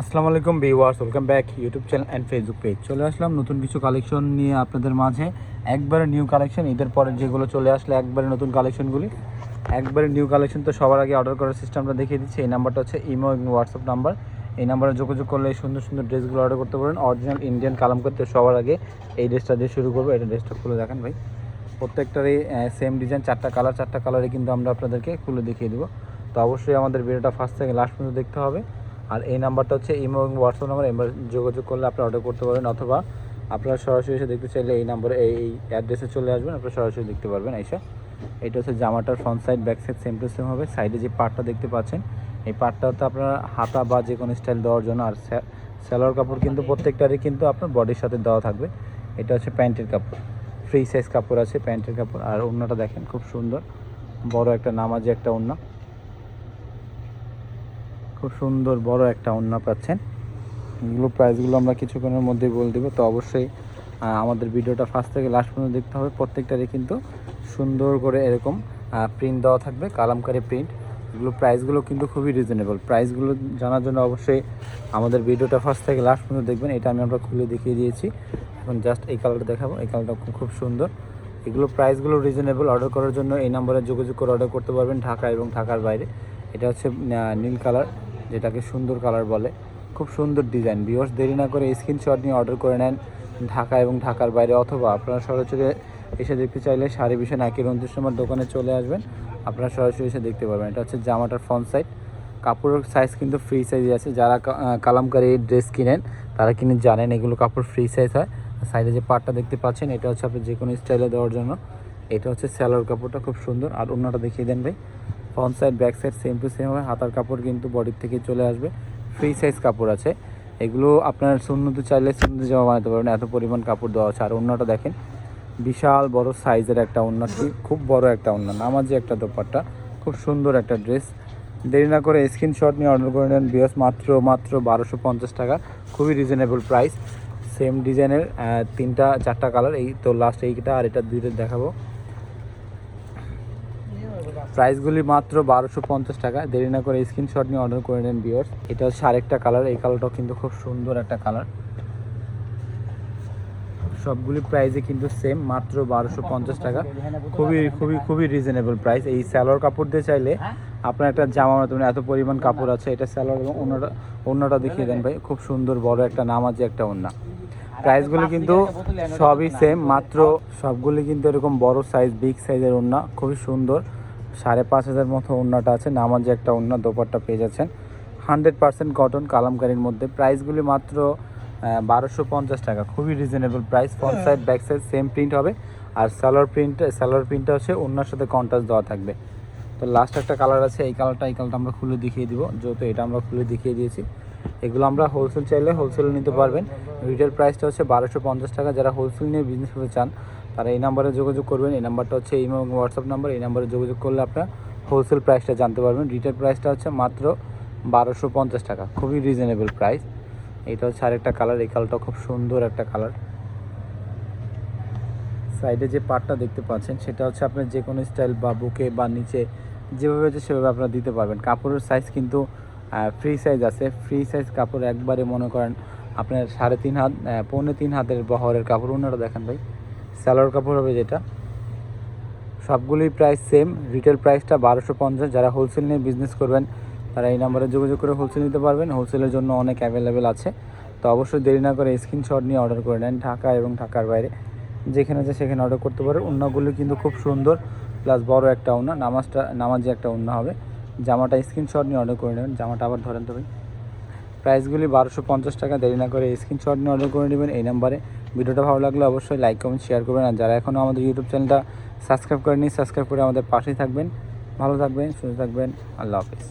আসসালামু আলাইকুম viewers, welcome back YouTube channel and Facebook page. চলে আসলাম নতুন কিছু কালেকশন নিয়ে আপনাদের মাঝে। একবারে নিউ কালেকশন, ঈদের পরে যেগুলো চলে আসলে একবারে নতুন কালেকশনগুলি, একবারে নিউ কালেকশন। তো সবার আগে অর্ডার করার সিস্টেমটা দেখিয়ে দিচ্ছি। এই নাম্বারটা হচ্ছে ইমো এবং হোয়াটসঅ্যাপ নাম্বার। এই নাম্বারে যোগাযোগ করলে এই সুন্দর সুন্দর ড্রেসগুলো অর্ডার করতে পারেন। অরিজিনাল ইন্ডিয়ান কালাম করতে সবার আগে এই ড্রেসটা দিয়ে শুরু করবো। এটা ড্রেসটা খুলে দেখেন ভাই, প্রত্যেকটারই সেম ডিজাইন, চারটা কালারে কিন্তু আমরা আপনাদেরকে খুলে দেখিয়ে দেবো। তো অবশ্যই আমাদের ভিডিওটা ফার্স্ট থেকে লাস্ট পর্যন্ত দেখতে হবে। আর এই নাম্বারটা হচ্ছে ইমো এবং হোয়াটসঅ্যাপ নাম্বার। এবার যোগাযোগ করলে আপনারা অর্ডার করতে পারবেন, অথবা আপনারা সরাসরি এসে দেখতে চাইলে এই নাম্বারে এই অ্যাড্রেসে চলে আসবেন, আপনারা সরাসরি দেখতে পারবেন এসে। এটা হচ্ছে জামাটার front side, back side same to same হবে। সাইডে যে পার্টটা দেখতে পাচ্ছেন, এই পার্টটা হচ্ছে আপনার হাতা বা যে কোনো স্টাইল দেওয়ার জন্য। আর সালোয়ার কাপড় কিন্তু প্রত্যেকটারই কিন্তু আপনার বডির সাথে দেওয়া থাকবে। এটা হচ্ছে প্যান্টের কাপড়, ফ্রি সাইজ কাপড় আছে প্যান্টের কাপড়। আর ওড়নাটা দেখেন খুব সুন্দর, বড় একটা নামাজি একটা ওড়না, খুব সুন্দর বড় একটা ওড়না পাচ্ছেন। এগুলো প্রাইসগুলো আমরা কিছুক্ষণের মধ্যেই বলে দেবো। তো অবশ্যই আমাদের ভিডিওটা ফার্স্ট থেকে লাস্ট পর্যন্ত দেখতে হবে। প্রত্যেকটারই কিন্তু সুন্দর করে এরকম প্রিন্ট দেওয়া থাকবে, কালামকারী প্রিন্ট। এগুলো প্রাইসগুলো কিন্তু খুবই রিজনেবল। প্রাইসগুলো জানার জন্য অবশ্যই আমাদের ভিডিওটা ফার্স্ট থেকে লাস্ট পর্যন্ত দেখবেন। এটা আমরা খুলে দেখিয়ে দিয়েছি। এখন জাস্ট এই কালারটা দেখাবো। এই কালারটা খুব সুন্দর। এগুলো প্রাইসগুলো রিজনেবল। অর্ডার করার জন্য এই নাম্বারে যোগাযোগ করে অর্ডার করতে পারবেন, ঢাকা এবং ঢাকার বাইরে। এটা হচ্ছে নীল কালার, যেটাকে সুন্দর কালার বলে। খুব সুন্দর ডিজাইন। ভিউয়ার্স, দেরি না করে স্ক্রিনশট নিয়ে অর্ডার করে নেন ঢাকা এবং ঢাকার বাইরে, অথবা আপনারা সরাসরি এসে দেখতে চাইলে সারি বিষয় নাকি 29 নম্বর দোকানে চলে আসবেন, আপনারা সরাসরি এসে দেখতে পারবেন। এটা হচ্ছে জামাটার ফ্রন্ট সাইড। কাপড়ের সাইজ কিন্তু ফ্রি সাইজে আছে। যারা কালামকারী ড্রেস কিনেন তারা কিন্তু জানেন এগুলো কাপড় ফ্রি সাইজ হয়। সাইডে যে পার্টটা দেখতে পাচ্ছেন, এটা হচ্ছে আপনি যে কোনো স্টাইলে দেওয়ার জন্য। এটা হচ্ছে সালোয়ার কাপড়টা খুব সুন্দর। আর ওড়নাটা দেখিয়ে দেন ভাই, front side back side same to same হয়। হাতার কাপড় কিন্তু বডির থেকে চলে আসবে, ফ্রি সাইজ কাপড় আছে। এগুলো আপনার সুন্নতি চাইলে সুন্নতি জামা বানাতে পারবেন, এত পরিমাণ কাপড় দেওয়া আছে। আর ওড়নাটা দেখেন, বিশাল বড় সাইজের একটা ওড়না, খুব বড় একটা ওড়না, নামাজি একটা দোপাট্টা, খুব সুন্দর একটা ড্রেস। দেরি না করে স্ক্রিনশট নিয়ে অর্ডার করে নেন বিয়াস। মাত্র 1250 টাকা, খুবই রিজনেবল প্রাইস। সেম ডিজাইনের চারটা কালার, এই তো লাস্ট এইটা আর এটা দুইটা দেখাবো। প্রাইসগুলি মাত্র 1250 টাকা। দেরি না করে স্ক্রিনশট নিয়ে অর্ডার করে নেন ভিউয়ার্স। এটা হচ্ছে আরেকটা কালার, এই কালারটাও কিন্তু খুব সুন্দর একটা কালার। সবগুলি প্রাইসে কিন্তু সেম, মাত্র 1250 টাকা। খুবই খুবই খুবই রিজনেবল প্রাইস। এই সালোয়ার কাপড় দিয়ে চাইলে আপনার একটা জামা বানাতে পারেন, এত পরিমাণ কাপড় আছে। এটা সালোয়ার এবং ওড়নাটা দেখিয়ে দেন ভাই, খুব সুন্দর বড় একটা নামাজি একটা ওড়না। প্রাইসগুলি কিন্তু সবই সেম, মাত্র সবগুলি কিন্তু এরকম বড় সাইজ, বিগ সাইজের ওড়না, খুবই সুন্দর। 5,500 মতো ওড়নাটা আছে, নামাজি একটা ওড়না, দোপাট্টা পেয়ে যাচ্ছেন 100% কটন কালামকারীর মধ্যে। প্রাইসগুলি মাত্র 1250 টাকা, খুবই reasonable price. Front side back side same print হবে। আর সালোয়ার প্রিন্টটা হচ্ছে ওড়নার সাথে কন্ট্রাস্ট দেওয়া থাকবে। তো লাস্ট একটা কালার আছে, এই কালারটা আমরা খুলে দেখিয়ে দিব, যেহেতু এটা আমরা খুলে দেখিয়ে দিয়েছি। এগুলো আমরা হোলসেল চাইলে হোলসেলে নিতে পারবেন। রিটেল প্রাইসটা হচ্ছে 1250 টাকা। যারা হোলসেল নিয়ে বিজনেস করতে চান তারা এই নাম্বারে যোগাযোগ করবেন। এই নাম্বারটা হচ্ছে ইমো এবং হোয়াটসঅ্যাপ নাম্বার। এই নাম্বারে যোগাযোগ করলে আপনারা হোলসেল প্রাইসটা জানতে পারবেন। রিটেল প্রাইসটা হচ্ছে মাত্র 1250 টাকা, খুবই রিজনেবল প্রাইস। এটা হচ্ছে আরেকটা কালার, এই কালারটা খুব সুন্দর একটা কালার। সাইডে যে পার্টটা দেখতে পাচ্ছেন, সেটা হচ্ছে আপনার যে কোনো স্টাইল বা বুকে বা নিচে যেভাবে আছে সেভাবে আপনারা দিতে পারবেন। কাপড়ের সাইজ কিন্তু ফ্রি সাইজ আছে। ফ্রি সাইজ কাপড় একবারে মনে করেন আপনার 3.5 হাত, 3.25 হাতের বহরের কাপড়। ওনারা দেখেন ভাই, সালোয়ার কাপড় হবে যেটা। সবগুলি প্রাইস সেম, রিটেল প্রাইসটা 1250। যারা হোলসেল নিয়ে বিজনেস করবেন তারা এই নাম্বারে যোগাযোগ করে হোলসেল নিতে পারবেন। হোলসেলের জন্য অনেক অ্যাভেলেবেল আছে। তো অবশ্যই দেরি না করে স্ক্রিনশট নিয়ে অর্ডার করে নেন। ঢাকা এবং ঢাকার বাইরে যেখানে আছে সেখানে অর্ডার করতে পারেন। ওড়নাগুলি কিন্তু খুব সুন্দর, প্লাস বড় একটা ওড়না, নামাজি একটা ওড়না হবে। জামাটা স্ক্রিনশট নিয়ে অর্ডার করে নেবেন। জামাটা আবার ধরেন তো ভাই। প্রাইসগুলি 1250 টাকা। দেরি না করে স্ক্রিনশট নিয়ে অর্ডার করে নেবেন এই নাম্বারে। ভিডিওটা ভালো লাগলে অবশ্যই লাইক কমেন্ট শেয়ার করবেন। আর যারা এখনও আমাদের ইউটিউব চ্যানেলটা সাবস্ক্রাইব করেনি, সাবস্ক্রাইব করে আমাদের পাশেই থাকবেন। ভালো থাকবেন, সুস্থ থাকবেন। আল্লাহ হাফিজ।